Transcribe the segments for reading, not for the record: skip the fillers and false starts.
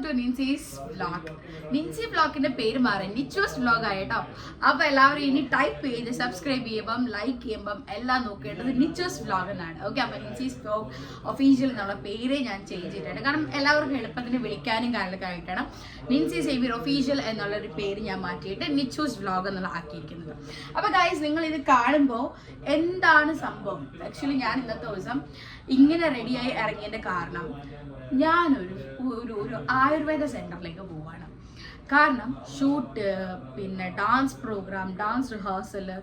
To Ninsi's vlog. Ninsi വ്ലോഗിന്റെ പേര് മാറി നിച്ചൂസ് വ്ലോഗ് ആയിട്ടോ. അപ്പൊ എല്ലാവരും ഇനി ടൈപ്പ് ചെയ്ത് സബ്സ്ക്രൈബ് ചെയ്യുമ്പം ലൈക്ക് ചെയ്യുമ്പം എല്ലാം നോക്കേണ്ടത് നിച്ചൂസ് വ്ലോഗ് എന്നാണ്. ഓക്കെ, അപ്പൊ നിൻസീസ് വ്ലോഗ് ഒഫീഷ്യൽ എന്നുള്ള പേര് ഞാൻ ചേഞ്ച് ചെയ്തിട്ടുണ്ട്. കാരണം എല്ലാവർക്കും എളുപ്പത്തിന് വിളിക്കാനും കാര്യങ്ങളൊക്കെ ആയിട്ടാണ് നിൻസി സേവിയർ ഒഫീഷ്യൽ എന്നുള്ളൊരു പേര് ഞാൻ മാറ്റിയിട്ട് നിച്ചൂസ് വ്ലോഗ് എന്നുള്ള ആക്കിയിരിക്കുന്നത്. അപ്പൊ ഗൈസ്, നിങ്ങൾ ഇത് കാണുമ്പോൾ എന്താണ് സംഭവം? ആക്ച്വലി ഞാൻ ഇന്നത്തെ ദിവസം ഇങ്ങനെ റെഡിയായി ഇറങ്ങിയതിന്റെ കാരണം ഞാനൊരു ഒരു ആയുർവേദ സെന്ററിലേക്ക് പോവാണ്. കാരണം ഷൂട്ട്, പിന്നെ dance programme, dance rehearsal,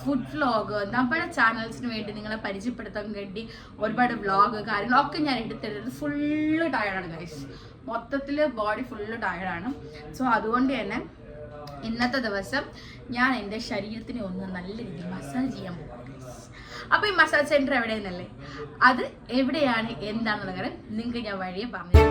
food vlog, നമ്മുടെ ചാനൽസിന് വേണ്ടി നിങ്ങളെ പരിചയപ്പെടുത്താൻ വേണ്ടി ഒരുപാട് വ്ലോഗ് കാര്യങ്ങളൊക്കെ ഞാൻ എടുത്തെടുത്തത് ഫുള്ള് ടയർഡാണ് ഗൈസ്. മൊത്തത്തിൽ ബോഡി ഫുള്ള് ടയർഡാണ്. സോ അതുകൊണ്ട് തന്നെ ഇന്നത്തെ ദിവസം ഞാൻ എൻ്റെ ശരീരത്തിനെ ഒന്ന് നല്ല രീതിയിൽ മസാജ് ചെയ്യാൻ പോകും. അപ്പോൾ ഈ മസാജ് സെൻറ്റർ എവിടെയെന്നല്ലേ, അത് എവിടെയാണ് എന്താണെന്നുള്ള കാര്യം നിങ്ങൾക്ക് ഞാൻ വഴിയെ പറഞ്ഞു.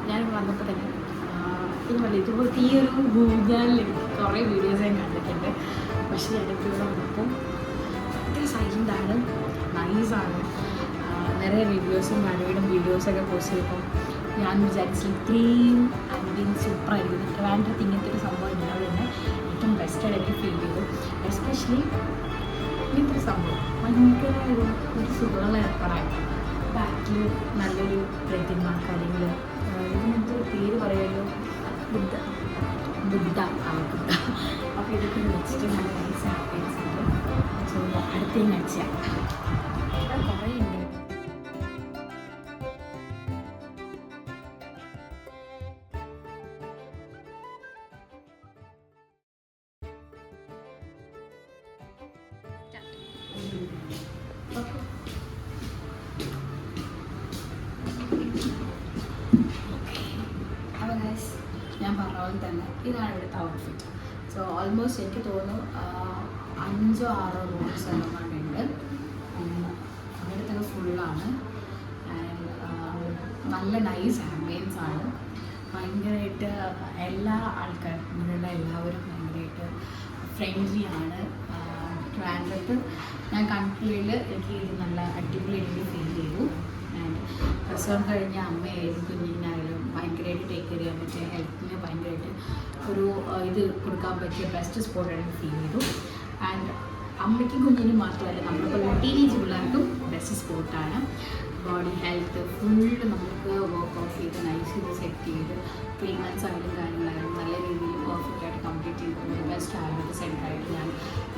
ഞാനിവിടെ വന്നപ്പോൾ തന്നെ ഇതുപോലത്തെ ഈ ഒരു ഗൂഗിളിൽ കുറേ വീഡിയോസ് ഞാൻ കണ്ടിട്ടുണ്ട്. പക്ഷേ ഞാനിപ്പോൾ ഇവിടെ വന്നപ്പോൾ ഭയങ്കര സൈലൻ്റാണ്, നൈസാണ്. നിറയെ റിവ്യൂസും മഴയുടെ വീഡിയോസൊക്കെ പോസ്റ്റ് ചെയ്തപ്പോൾ ഞാൻ വിചാരിച്ചു ഇത്രയും ആംബിയൻസ് സൂപ്പറായിരിക്കും. ട്രിവാൻഡ്രത്ത് ഇങ്ങനത്തെ ഒരു സംഭവം ഉണ്ടാവും തന്നെ ഏറ്റവും ബെസ്റ്റായിട്ട് എനിക്ക് ഫീൽ ചെയ്തു. എസ്പെഷ്യലി ഇങ്ങനത്തെ ഒരു സംഭവം ഭയങ്കര ഒരു സുഖമുള്ള ഏർപ്പാടാണ്. ബാക്കിൽ നല്ലൊരു പ്രതിമ കാര്യങ്ങൾ, ഇതിനകത്ത് പേര് പറയുമല്ലോ, ബുദ്ധ അപ്പോൾ ഇതൊക്കെ വെച്ചിട്ട് നല്ല നൈസ് ആംബിയൻസ് ഉണ്ട്. സോ അടുത്ത ആഴ്ച കുറേ ഉണ്ട്. ഞാൻ പറഞ്ഞ പോലെ തന്നെ ഇതാണ് ഇവിടുത്തെ ഔട്ട്ഫിറ്റ്. സോ ഓൾമോസ്റ്റ് എനിക്ക് തോന്നുന്നു 5 or 6 റൂംസ് ഉണ്ട്. അവിടുത്തെ ഫുള്ളാണ്. ആൻഡ് നല്ല നൈസ് ആംബിയൻസ് ആണ്. ഭയങ്കരമായിട്ട് എല്ലാ ആൾക്കാരും, ഇവിടെയുള്ള എല്ലാവരും ഭയങ്കരമായിട്ട് ഫ്രണ്ട്ലി ആണ്. ട്രിവാൻഡ്രത്ത് ഞാൻ കൺട്രിയിൽ എനിക്ക് ഇത് നല്ല അടിപൊളിയായിട്ട് ഫീൽ ചെയ്തു. ആൻഡ് പ്രസവം കഴിഞ്ഞ അമ്മയായാലും കുഞ്ഞിനായാലും ഭയങ്കരമായിട്ട് ടേക്ക് കെയർ ചെയ്യാൻ പറ്റിയ, ഹെൽത്തിന് ഭയങ്കരമായിട്ട് ഒരു ഇത് കൊടുക്കാൻ പറ്റിയ ബെസ്റ്റ് സ്പോട്ടായിട്ട് ഫീൽ ചെയ്തു. ആൻഡ് അമ്മയ്ക്കും കുഞ്ഞിനും മാത്രമല്ല, നമ്മളിപ്പോൾ ടീനേജ് പിള്ളേർക്കും ബെസ്റ്റ് സ്പോട്ടാണ്. ബോഡി ഹെൽത്ത് ഫുള്ള് നമുക്ക് വർക്ക് ഔട്ട് ചെയ്ത് നൈസ് ചെയ്ത് സെറ്റ് ചെയ്ത് ട്രീറ്റ്മെൻറ്റ്സ് ആയാലും കാര്യങ്ങളായാലും നല്ല രീതിയിൽ പെർഫെക്റ്റ് ആയിട്ട് കംപ്ലീറ്റ് ചെയ്ത് ബെസ്റ്റ് ആയുർവേദ സെൻ്ററായിട്ട് ഞാൻ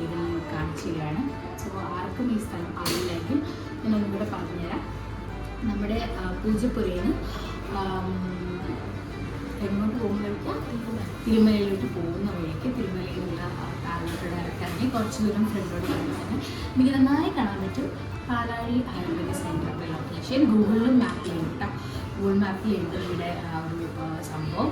ഇതിന് കാണിച്ചു തരികയാണ്. സോ ആർക്കും ഈ സ്ഥലം അറിയില്ലെങ്കിൽ ഞാൻ ഒന്നുകൂടെ പറഞ്ഞുതരാം. നമ്മുടെ പൂജപ്പുരയിൽ നിന്ന് എങ്ങോട്ട് പോകുന്ന വഴിക്ക് തിരുമലയിലോട്ട് പോകുന്ന വഴിക്ക് തിരുമലയിലുള്ള താഴോട്ട് ഡയറക്റ്റ് ഇറങ്ങി കുറച്ച് ദൂരം ഫ്രണ്ടോട്ട് കഴിഞ്ഞാൽ തന്നെ എനിക്ക് നന്നായി കാണാൻ പറ്റും പാലാഴി ആയുർവേദ സെൻ്ററിൻ്റെ ലൊക്കേഷൻ. ഗൂഗിളിലും മാപ്പിലുണ്ട് കേട്ടോ. ഗൂഗിൾ മാപ്പിലുണ്ട് ഇവിടെ ഒരു സംഭവം.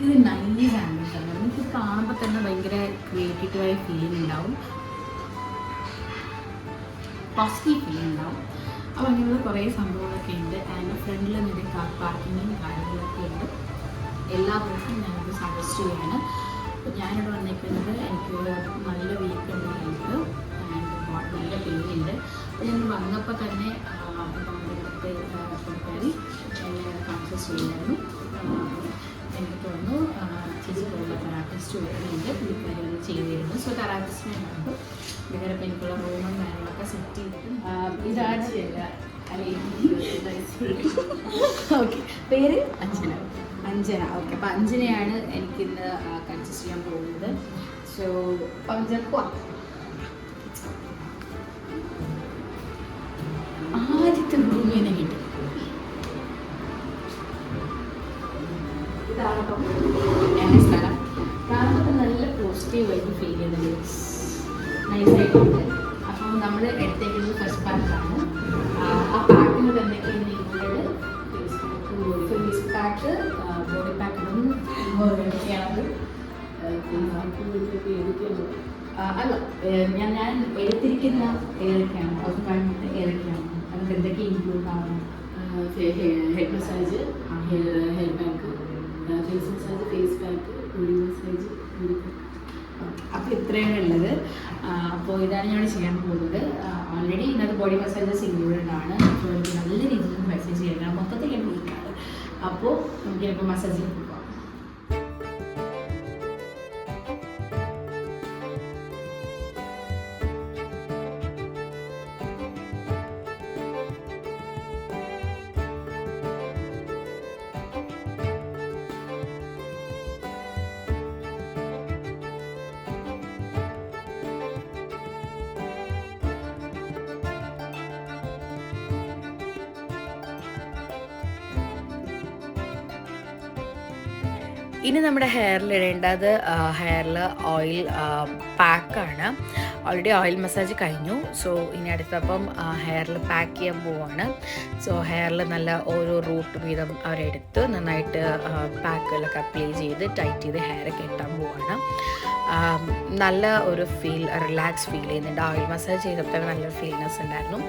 ഇത് നൈസ് ആംബിയൻസ് ആണ്. എനിക്ക് കാണുമ്പോൾ തന്നെ ഭയങ്കര ക്രിയേറ്റീവായ ഫീലിംഗ് ഉണ്ടാവും, പോസിറ്റീവ് ഫീലിംഗ് ഉണ്ടാവും. അപ്പോൾ അങ്ങനെയുള്ള കുറേ സംഭവങ്ങളൊക്കെ ഉണ്ട്. ആൻഡ് ഫ്രണ്ടിൽ നിന്റെ കാർ പാർക്കിങ്ങും കാര്യങ്ങളൊക്കെ ഉണ്ട്. എല്ലാവർക്കും ഞാനത് സജസ്റ്റ് ചെയ്യാണ്. അപ്പോൾ ഞാനിവിടെ വന്നിരിക്കുന്നത് എനിക്ക് നല്ല വീക്കുണ്ട് എനിക്ക്, ആൻഡ് നല്ല പെയിനുണ്ട്. അപ്പോൾ ഞങ്ങൾ വന്നപ്പോൾ തന്നെ നമ്മുടെ ഇവിടുത്തെ പുള്ളിക്കാരി എന്നെ കൺസൾട്ട് ചെയ്യായിരുന്നു. എനിക്ക് തോന്നുന്നു ചേച്ചി പോലുള്ള തെറാപ്പിസ്റ്റ് വരുന്നുണ്ട്, പുള്ളിക്കാരി ഒന്ന് ചെയ്തിരുന്നു. സോ തെറാപ്പിസ്റ്റിനെ കണ്ടു. ഇവരെ എനിക്കുള്ള റൂമും കാര്യങ്ങളൊക്കെ സെറ്റ് ചെയ്തിട്ട് ഇതാണ് ഓക്കെ. പേര് അഞ്ജന. ഓക്കെ, അപ്പോൾ അഞ്ജനയാണ് എനിക്കിന്ന് കൺസൾട്ട് ചെയ്യാൻ പോകുന്നത്. സോ അപ്പം അഞ്ജന പോവാം. ആദ്യത്തെ റൂമിൽ തന്നെ കിട്ടി. ഇതാണപ്പം എൻ്റെ സ്ഥലം. കാണുമ്പോൾ നല്ല പോസിറ്റീവായിട്ട് ഫീൽ ചെയ്യുന്നുണ്ട്, നൈസായിട്ടുണ്ട്. അപ്പം നമ്മൾ എടുത്തേക്കുന്നത് ഫസ്റ്റ് പാക്കാണ്. ആ പാക്കിന് തന്നെ included face pack, body pack ഇതൊന്നും ചെയ്യണത് അല്ല. ഞാൻ എടുത്തിരിക്കുന്ന ഏതൊക്കെയാണ് അത് കഴിഞ്ഞിട്ട് ഏതൊക്കെയാണ് നമുക്ക് എന്തൊക്കെ ഇൻക്ലൂഡ് ആവണം? Head massage, hair pack, face massage, face pack, body massage, body pack. അപ്പോൾ ഇത്രയാണ് ഉള്ളത്. അപ്പോൾ ഇതാണ് ഞാൻ ചെയ്യാൻ പോകുന്നത്. ഓൾറെഡി ഇന്നത്തെ ബോഡി മസാജസ് ഇൻക്ലൂഡഡ് ആണ്. അപ്പോൾ എനിക്ക് നല്ല രീതിയിൽ മസാജ് ചെയ്യണം. മൊത്തത്തിൽ ഞാൻ വീക്കാണ്. അപ്പോൾ നമുക്ക് ചിലപ്പോൾ മസാജിൽ പോകാം. ഇനി നമ്മുടെ ഹെയറിൽ ഇടേണ്ടത് ഹെയറിൽ ഓയിൽ പാക്കാണ്. ഓൾറെഡി ഓയിൽ മസാജ് കഴിഞ്ഞു. സോ ഇനി അടുത്തപ്പം ഹെയറിൽ പാക്ക് ചെയ്യാൻ പോവാണ്. സോ ഹെയറിൽ നല്ല ഓരോ റൂട്ട് വീതം അവരെടുത്ത് നന്നായിട്ട് പാക്കുകളൊക്കെ അപ്ലൈ ചെയ്ത് ടൈറ്റ് ചെയ്ത് ഹെയർ കെട്ടാൻ പോവാണ്. നല്ല ഒരു റിലാക്സ് ഫീൽ ചെയ്യുന്നുണ്ട്. ഓയിൽ മസാജ് ചെയ്തപ്പോൾ നല്ലൊരു ഫീൽനെസ് ഉണ്ടായിരുന്നു.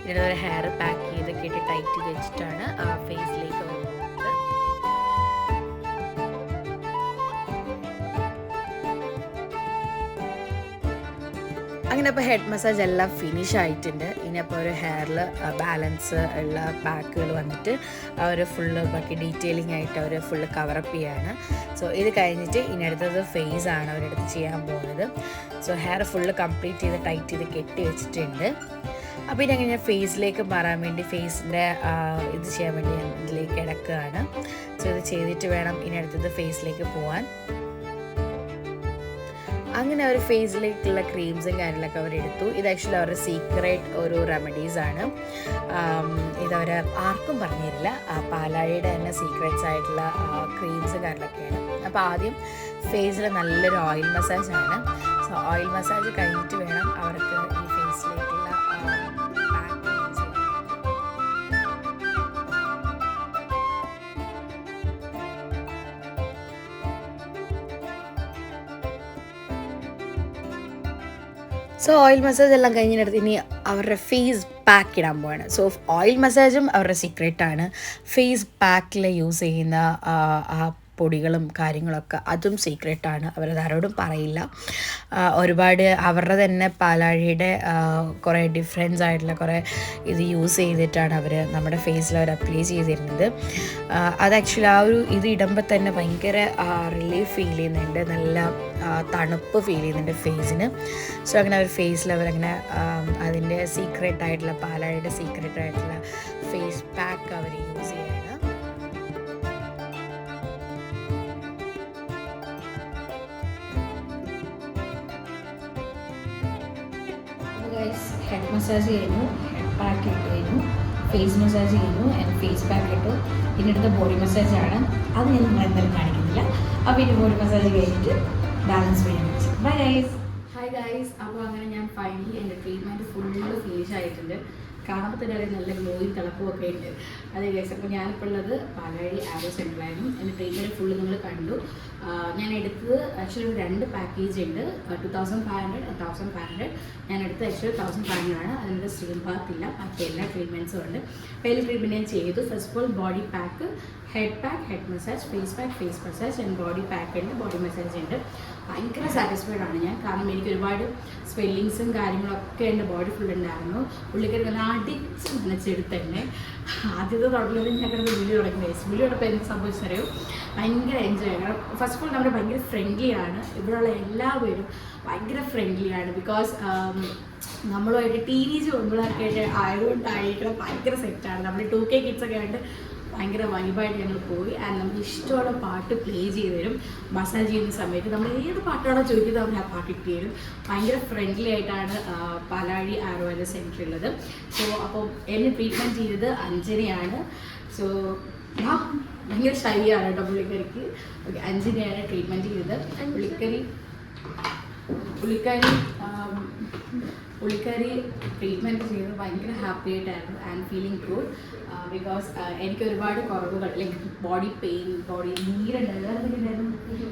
ഇതിന് ഒരു ഹെയർ പാക്ക് ചെയ്ത് കെട്ടി ടൈറ്റ് ചെയ്ത് വെച്ചിട്ടാണ് ഫേസിലേക്ക് വരുന്നത്. അങ്ങനെ അപ്പോൾ ഹെഡ് മസാജ് എല്ലാം ഫിനിഷ് ആയിട്ടുണ്ട്. ഇനിയപ്പോൾ ഒരു ഹെയറിൽ ബാലൻസ് ഉള്ള പാക്കുകൾ വന്നിട്ട് അവർ ഫുള്ള് ബാക്കി ഡീറ്റെയിലിംഗ് ആയിട്ട് അവർ ഫുള്ള് കവറപ്പ് ചെയ്യാണ്. സോ ഇത് കഴിഞ്ഞിട്ട് ഇനി അടുത്തത് ഫേസ് ആണ് അവരെടുത്ത് ചെയ്യാൻ പോകുന്നത്. സോ ഹെയർ ഫുള്ള് കംപ്ലീറ്റ് ചെയ്ത് ടൈറ്റ് ചെയ്ത് കെട്ടി വെച്ചിട്ടുണ്ട്. അപ്പോൾ ഇനി അങ്ങനെ ഫേസിലേക്ക് മാറാൻ വേണ്ടി ഫേസിൻ്റെ ഇത് ചെയ്യാൻ വേണ്ടി ഞാൻ ഇതിലേക്ക് കിടക്കുകയാണ്. സോ ഇത് ചെയ്തിട്ട് വേണം ഇനി അടുത്തത് ഫേസിലേക്ക് പോകാൻ. അങ്ങനെ അവർ ഫേസിലേക്കുള്ള ക്രീംസും കാര്യങ്ങളൊക്കെ അവരെടുത്തു. ഇത് ആക്ച്വലി അവരുടെ സീക്രട്ട് ഒരു റെമഡീസാണ്. ഇതവർ ആർക്കും പറഞ്ഞു തരില്ല. പാലാഴിയുടെ തന്നെ സീക്രട്സ് ആയിട്ടുള്ള ക്രീംസും കാര്യങ്ങളൊക്കെയാണ്. അപ്പോൾ ആദ്യം ഫേസിൽ നല്ലൊരു ഓയിൽ മസാജാണ്. സോ ഓയിൽ മസാജ് കഴിഞ്ഞിട്ട് വേണം അവർക്ക് ഈ ഫേസിലേക്കുള്ള സോ ഓയിൽ മസാജ് എല്ലാം കഴിഞ്ഞിടത്ത് ഇനി അവരുടെ ഫേസ് പാക്ക് ഇടാൻ പോവാണ്. സോ ഓയിൽ മസാജും അവരുടെ സീക്രട്ടാണ്. ഫേസ് പാക്കിൽ യൂസ് ചെയ്യുന്ന ആ പൊടികളും കാര്യങ്ങളൊക്കെ അതും സീക്രട്ടാണ്. അവരത് ആരോടും പറയില്ല. ഒരുപാട് അവരുടെ തന്നെ പാലാഴിയുടെ കുറേ ഡിഫറൻസ് ആയിട്ടുള്ള കുറേ ഇത് യൂസ് ചെയ്തിട്ടാണ് അവർ നമ്മുടെ ഫേസിൽ അവർ അപ്ലൈ ചെയ്തിരുന്നത്. അത് ആക്ച്വലി ആ ഒരു ഇത് ഇടുമ്പോൾ തന്നെ ഭയങ്കര റിലീഫ് ഫീൽ ചെയ്യുന്നുണ്ട്. നല്ല തണുപ്പ് ഫീൽ ചെയ്യുന്നുണ്ട് ഫേസിന്. സോ അങ്ങനെ അവർ ഫേസിൽ അവരങ്ങനെ അതിൻ്റെ സീക്രട്ടായിട്ടുള്ള പാലാഴിയുടെ സീക്രട്ടായിട്ടുള്ള ഫേസ് പാക്ക് അവർ യൂസ് ചെയ്യാണ്. ഹെഡ് മസാജ് കഴിഞ്ഞു, ഹെഡ് പാക്ക് ഇട്ട് കഴിഞ്ഞു, ഫേസ് മസാജ് കഴിഞ്ഞു, ആൻഡ് ഫേസ് പാക്ക് ഇട്ടു. പിന്നെ അടുത്ത ബോഡി മസാജാണ്. അത് ഞാൻ നിങ്ങൾ എന്തായാലും കാണിക്കുന്നില്ല. അപ്പോൾ ഇനി ബോഡി മസാജ് കഴിഞ്ഞിട്ട് ബാലൻസ് ചെയ്യാൻ വെച്ചു. Bye guys. Hi guys. അപ്പോൾ അങ്ങനെ ഞാൻ ഫൈനലി എൻ്റെ ട്രീറ്റ്മെൻറ്റ് ഫുള്ള് ഫിനിഷ് ആയിട്ടുണ്ട്. കാണുമ്പോൾ തന്നെ അറിയാം നല്ല ഗ്ലോയും തിളക്കവും ഒക്കെ ഉണ്ട്. അതെ ഗൈസ്. അപ്പോൾ ഞാനിപ്പോൾ ഉള്ളത് പാലാഴി ആരോ സെൻ്ററിലായിരുന്നു. എൻ്റെ ട്രീറ്റ്മെൻറ്റ് ഫുള്ള് നിങ്ങൾ കണ്ടു. ഞാൻ എടുത്തത് ആക്ച്വലി 2 പാക്കേജ് ഉണ്ട്. 2500 and 1500. ഞാൻ എടുത്തത് ആക്ച്വലി 1500 ആണ്. അതിൻ്റെ സ്റ്റീം ബാത്ത് ഇല്ല, ബാക്കി എല്ലാ ട്രീറ്റ്മെൻറ്റ്സും ഉണ്ട്. അപ്പോൾ ട്രീറ്റ്മെൻറ്റ് ഞാൻ ചെയ്തു. First of all body pack, head pack, head massage, face pack, face massage and body pack ഉണ്ട്, ബോഡി മസാജ് ഉണ്ട്. ഭയങ്കര സാറ്റിസ്ഫൈഡ് ആണ് ഞാൻ. കാരണം എനിക്ക് ഒരുപാട് സ്വെല്ലിങ്സും കാര്യങ്ങളൊക്കെ എൻ്റെ ബോഡി ഫുൾ ഉണ്ടായിരുന്നു. പുള്ളിക്കാരി നല്ല അടിച്ച് നനച്ചെടുത്തന്നെ. ആദ്യത്തെ തുടങ്ങുന്നത് ഞാൻ കിടന്ന് വീഡിയോ തുടങ്ങി. വീഡിയോ എടുപ്പോൾ എനിക്ക് സംഭവിച്ചറിയോ ഭയങ്കര എൻജോയ് ആണ്. കാരണം ഫസ്റ്റ് ഓഫ് ഓൾ നമ്മുടെ ഭയങ്കര ഫ്രണ്ട്ലി ആണ്. ഇവിടെയുള്ള എല്ലാവരും ഭയങ്കര ഫ്രണ്ട്ലി ആണ്. ബിക്കോസ് നമ്മളുമായിട്ട് ടീനേജ് പെൺപിള്ളേർക്കായിട്ട് ആയതുകൊണ്ടായിരിക്കണം ഭയങ്കര സെറ്റാണ്. നമ്മൾ 2K കിഡ്സൊക്കെ ആയിട്ട് ഭയങ്കര വൈബായിട്ട് ഞങ്ങൾ പോയി. ആൻഡ് നമുക്ക് ഇഷ്ടമുള്ള പാട്ട് പ്ലേ ചെയ്ത് തരും. മസാജ് ചെയ്യുന്ന സമയത്ത് നമ്മൾ ഏത് പാട്ടാണോ ചോദിക്കുന്നത് അവർ ആ പാട്ട് ഇട്ട് തരും. ഭയങ്കര ഫ്രണ്ട്ലി ആയിട്ടാണ് പാലാഴി ആയുർവേദ സെൻറ്റർ ഉള്ളത്. സോ അപ്പോൾ എന്നെ ട്രീറ്റ്മെൻറ്റ് ചെയ്തത് അഞ്ജനയാണ്. സോ ഭയങ്കര ഷൈയാണ് കേട്ടോ പുള്ളിക്കാരിക്ക്. ഓക്കെ, അഞ്ജനയാണ് ട്രീറ്റ്മെൻറ്റ് ചെയ്തത്. പുള്ളിക്കാരി ട്രീറ്റ്മെൻറ്റ് ചെയ്തത് ഭയങ്കര ഹാപ്പി ആയിട്ടായിരുന്നു ആൻഡ് ഫീലിംഗ് ഗുഡ്. ബിക്കോസ് എനിക്ക് ഒരുപാട് കുറവുകൾ ലൈക്ക് ബോഡി പെയിൻ, ബോഡി നീരുണ്ടായിരുന്നു.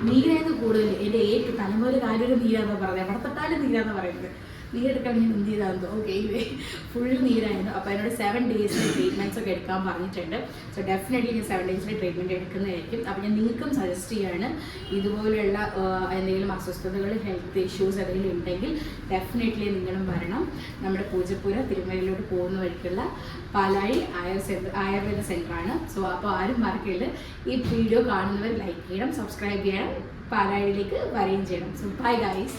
നീരായിരുന്നു കൂടുതൽ. എൻ്റെ ഏറ്റവും തലമുറ കാര്യം നീരാണെന്ന് പറയുന്നത്, എവിടെ തൊട്ടാലും നീരാന്ന് പറയുന്നത്. നീരെടുക്കാൻ ഞാൻ എന്ത് ചെയ്താൽ ഓക്കെ ഫുൾ നീരായിരുന്നു. അപ്പോൾ എന്നോട് 7 days ട്രീറ്റ്മെൻറ്റ്സ് ഒക്കെ എടുക്കാൻ പറഞ്ഞിട്ടുണ്ട്. സോ ഡെഫിനറ്റ്ലി ഞാൻ 7 days ട്രീറ്റ്മെൻറ്റ് എടുക്കുന്നതായിരിക്കും. അപ്പോൾ ഞാൻ നിങ്ങൾക്കും സജസ്റ്റ് ചെയ്യാണ്, ഇതുപോലെയുള്ള എന്തെങ്കിലും അസ്വസ്ഥതകൾ, ഹെൽത്ത് ഇഷ്യൂസ് എന്തെങ്കിലും ഉണ്ടെങ്കിൽ ഡെഫിനറ്റ്ലി നിങ്ങളും വരണം. നമ്മുടെ പൂജപ്പുര തിരുമലയിലോട്ട് പോകുന്ന വഴിക്കുള്ള പാലാഴി ആയുർവേദ സെൻ്ററാണ്. സോ അപ്പോൾ ആരും മറക്കരുത്. ഈ വീഡിയോ കാണുന്നവർ ലൈക്ക് ചെയ്യണം, സബ്സ്ക്രൈബ് ചെയ്യണം, പാലാഴിയിലേക്ക് വരികയും ചെയ്യണം. So bye guys.